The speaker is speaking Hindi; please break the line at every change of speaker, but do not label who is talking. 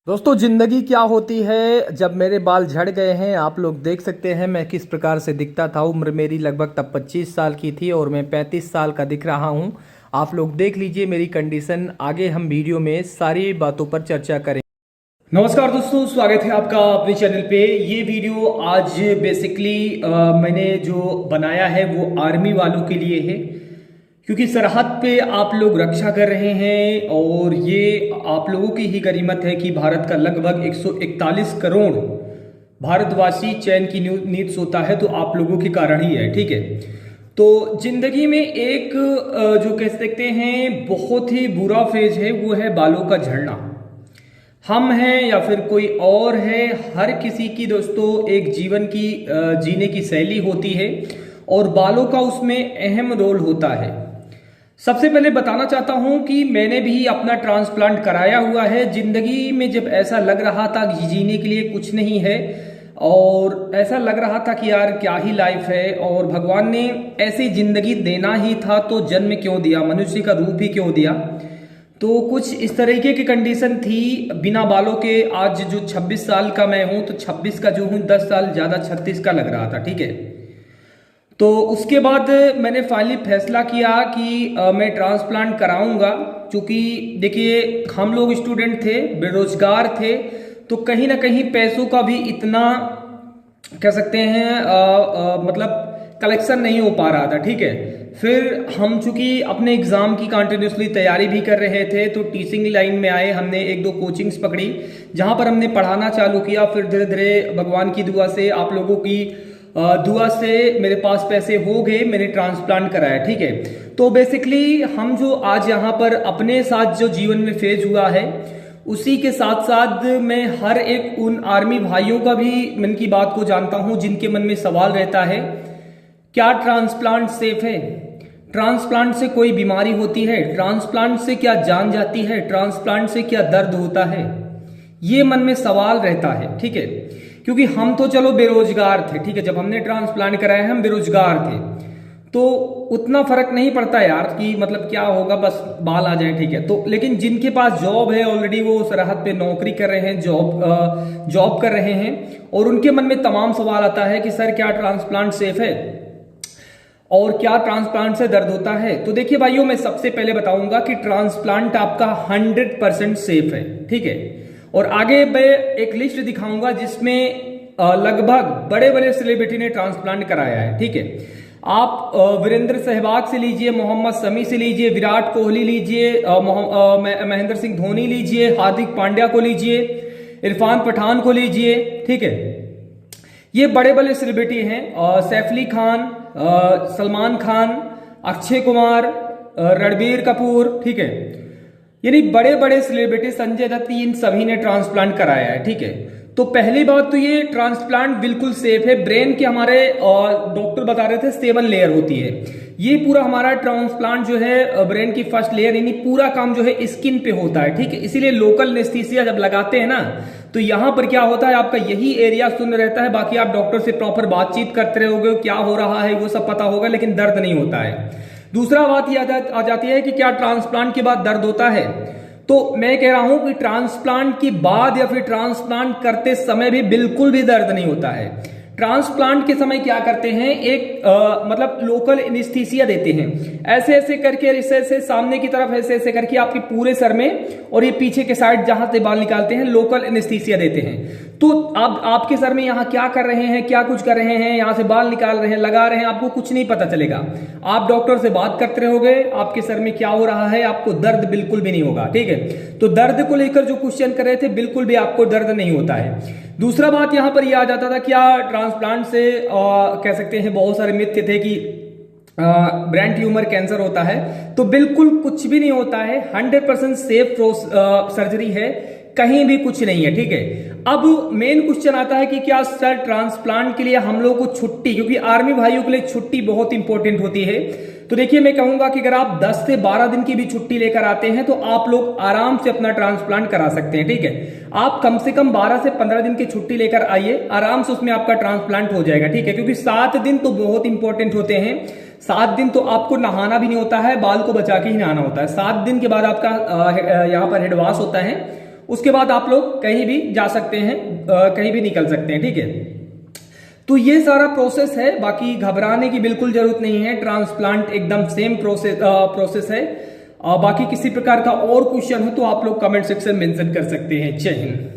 दोस्तों ज़िंदगी क्या होती है जब मेरे बाल झड़ गए हैं। आप लोग देख सकते हैं मैं किस प्रकार से दिखता था। उम्र मेरी लगभग तब 25 साल की थी और मैं 35 साल का दिख रहा हूं। आप लोग देख लीजिए मेरी कंडीशन। आगे हम वीडियो में सारी बातों पर चर्चा करें। नमस्कार दोस्तों, स्वागत है आपका अपने चैनल पे। ये वीडियो आज बेसिकली मैंने जो बनाया है वो आर्मी वालों के लिए है, क्योंकि सरहद पे आप लोग रक्षा कर रहे हैं और ये आप लोगों की ही गनीमत है कि भारत का लगभग 141 करोड़ भारतवासी चैन की नींद सोता है, तो आप लोगों के कारण ही है। ठीक है, तो जिंदगी में एक जो कह सकते हैं बहुत ही बुरा फेज है, वो है बालों का झड़ना। हम हैं या फिर कोई और है, हर किसी की दोस्तों एक जीवन की जीने की शैली होती है और बालों का उसमें अहम रोल होता है। सबसे पहले बताना चाहता हूं कि मैंने भी अपना ट्रांसप्लांट कराया हुआ है। जिंदगी में जब ऐसा लग रहा था कि जीने के लिए कुछ नहीं है और ऐसा लग रहा था कि यार क्या ही लाइफ है और भगवान ने ऐसी जिंदगी देना ही था तो जन्म क्यों दिया, मनुष्य का रूप ही क्यों दिया। तो कुछ इस तरीके की कंडीशन थी बिना बालों के। आज जो 26 साल का मैं हूं तो 26 का जो हूं 10 साल ज्यादा 36 का लग रहा था। ठीक है, तो उसके बाद मैंने फाइनली फैसला किया कि मैं ट्रांसप्लांट कराऊंगा। क्योंकि देखिए हम लोग स्टूडेंट थे, बेरोजगार थे, तो कहीं ना कहीं पैसों का भी इतना कह सकते हैं मतलब कलेक्शन नहीं हो पा रहा था। ठीक है, फिर हम चूंकि अपने एग्जाम की कंटिन्यूसली तैयारी भी कर रहे थे तो टीचिंग लाइन में आए। हमने एक दो कोचिंग्स पकड़ी जहां पर हमने पढ़ाना चालू किया। फिर धीरे धीरे भगवान की दुआ से, आप लोगों की दुआ से मेरे पास पैसे हो गए, मैंने ट्रांसप्लांट कराया। ठीक है, तो बेसिकली हम जो आज यहाँ पर अपने साथ जो जीवन में फेज हुआ है उसी के साथ साथ मैं हर एक उन आर्मी भाइयों का भी मन की बात को जानता हूं जिनके मन में सवाल रहता है, क्या ट्रांसप्लांट सेफ है? ट्रांसप्लांट से कोई बीमारी होती है? ट्रांसप्लांट से क्या जान जाती है? ट्रांसप्लांट से क्या दर्द होता है? ये मन में सवाल रहता है। ठीक है, क्योंकि हम तो चलो बेरोजगार थे। ठीक है, जब हमने ट्रांसप्लांट कराया हम बेरोजगार थे तो उतना फर्क नहीं पड़ता यार कि मतलब क्या होगा, बस बाल आ जाए। ठीक है, तो लेकिन जिनके पास जॉब है ऑलरेडी, वो सरहद पे नौकरी कर रहे हैं, जॉब कर रहे हैं, और उनके मन में तमाम सवाल आता है कि सर क्या ट्रांसप्लांट सेफ है और क्या ट्रांसप्लांट से दर्द होता है। तो देखिए भाइयों, मैं सबसे पहले बताऊंगा कि ट्रांसप्लांट आपका 100% सेफ है। ठीक है, और आगे मैं एक लिस्ट दिखाऊंगा जिसमें लगभग बड़े बड़े सेलिब्रिटी ने ट्रांसप्लांट कराया है। ठीक है, आप वीरेंद्र सहवाग से लीजिए, मोहम्मद शमी से लीजिए, विराट कोहली लीजिए, महेंद्र सिंह धोनी लीजिए, हार्दिक पांड्या को लीजिए, इरफान पठान को लीजिए। ठीक है, ये बड़े बड़े सेलिब्रिटी हैं। सैफ अली खान, सलमान खान, अक्षय कुमार, रणबीर कपूर। ठीक है, यानी बड़े बड़े सेलिब्रिटी, संजय दत्त, इन सभी ने ट्रांसप्लांट कराया है। ठीक है, तो पहली बात तो ये ट्रांसप्लांट बिल्कुल सेफ है। ब्रेन के हमारे डॉक्टर बता रहे थे 7 लेयर होती है। ये पूरा हमारा ट्रांसप्लांट जो है ब्रेन की फर्स्ट लेयर, यानी पूरा काम जो है स्किन पे होता है। ठीक है, इसीलिए लोकल एनेस्थीसिया जब लगाते हैं ना तो यहां पर क्या होता है, आपका यही एरिया सुन्न रहता है। बाकी आप डॉक्टर से प्रॉपर बातचीत करते रहोगे, क्या हो रहा है वो सब पता होगा, लेकिन दर्द नहीं होता है। दूसरा बात यह आ जाती है कि क्या ट्रांसप्लांट के बाद दर्द होता है? तो मैं कह रहा हूं कि ट्रांसप्लांट के बाद या फिर ट्रांसप्लांट करते समय भी बिल्कुल भी दर्द नहीं होता है। ट्रांसप्लांट के समय क्या करते हैं, एक मतलब लोकल एनेस्थीसिया देते हैं, ऐसे ऐसे करके, ऐसे ऐसे सामने की तरफ ऐसे ऐसे करके आपके पूरे सर में और ये पीछे के साइड जहां से बाल निकालते हैं, लोकल एनेस्थीसिया देते हैं। तो आप आपके सर में यहाँ क्या कर रहे हैं, क्या कुछ कर रहे हैं, यहाँ से बाल निकाल रहे हैं, लगा रहे हैं, आपको कुछ नहीं पता चलेगा। आप डॉक्टर से बात करते रहोगे, आपके सर में क्या हो रहा है, आपको दर्द बिल्कुल भी नहीं होगा। ठीक है, तो दर्द को लेकर जो क्वेश्चन कर रहे थे, बिल्कुल भी आपको दर्द नहीं होता है। दूसरा बात यहां पर यह आ जाता था, क्या ट्रांसप्लांट से कह सकते हैं बहुत सारे मिथ्य थे कि ब्रेन ट्यूमर कैंसर होता है, तो बिल्कुल कुछ भी नहीं होता है। 100% सेफ सर्जरी है, कहीं भी कुछ नहीं है। ठीक है, अब मेन क्वेश्चन आता है कि क्या सर ट्रांसप्लांट के लिए हम लोग को छुट्टी, क्योंकि आर्मी भाइयों के लिए छुट्टी बहुत इंपॉर्टेंट होती है। तो देखिए मैं कहूंगा कि अगर आप 10 से 12 दिन की भी छुट्टी लेकर आते हैं तो आप लोग आराम से अपना ट्रांसप्लांट करा सकते हैं। ठीक है, आप कम से कम 12 से 15 दिन की छुट्टी लेकर आइए, आराम से उसमें आपका ट्रांसप्लांट हो जाएगा। ठीक है, क्योंकि 7 दिन तो बहुत इंपॉर्टेंट होते हैं। 7 दिन तो आपको नहाना भी नहीं होता है, बाल को बचा के ही नहाना होता है। 7 दिन के बाद आपका यहाँ पर हेड वॉश होता है उसके बाद आप लोग कहीं भी जा सकते हैं, कहीं भी निकल सकते हैं, ठीक है। तो ये सारा प्रोसेस है, बाकी घबराने की बिल्कुल जरूरत नहीं है। ट्रांसप्लांट एकदम सेम प्रोसेस है। बाकी किसी प्रकार का और क्वेश्चन हो तो आप लोग कमेंट सेक्शन मेंशन कर सकते हैं। जय हिंद।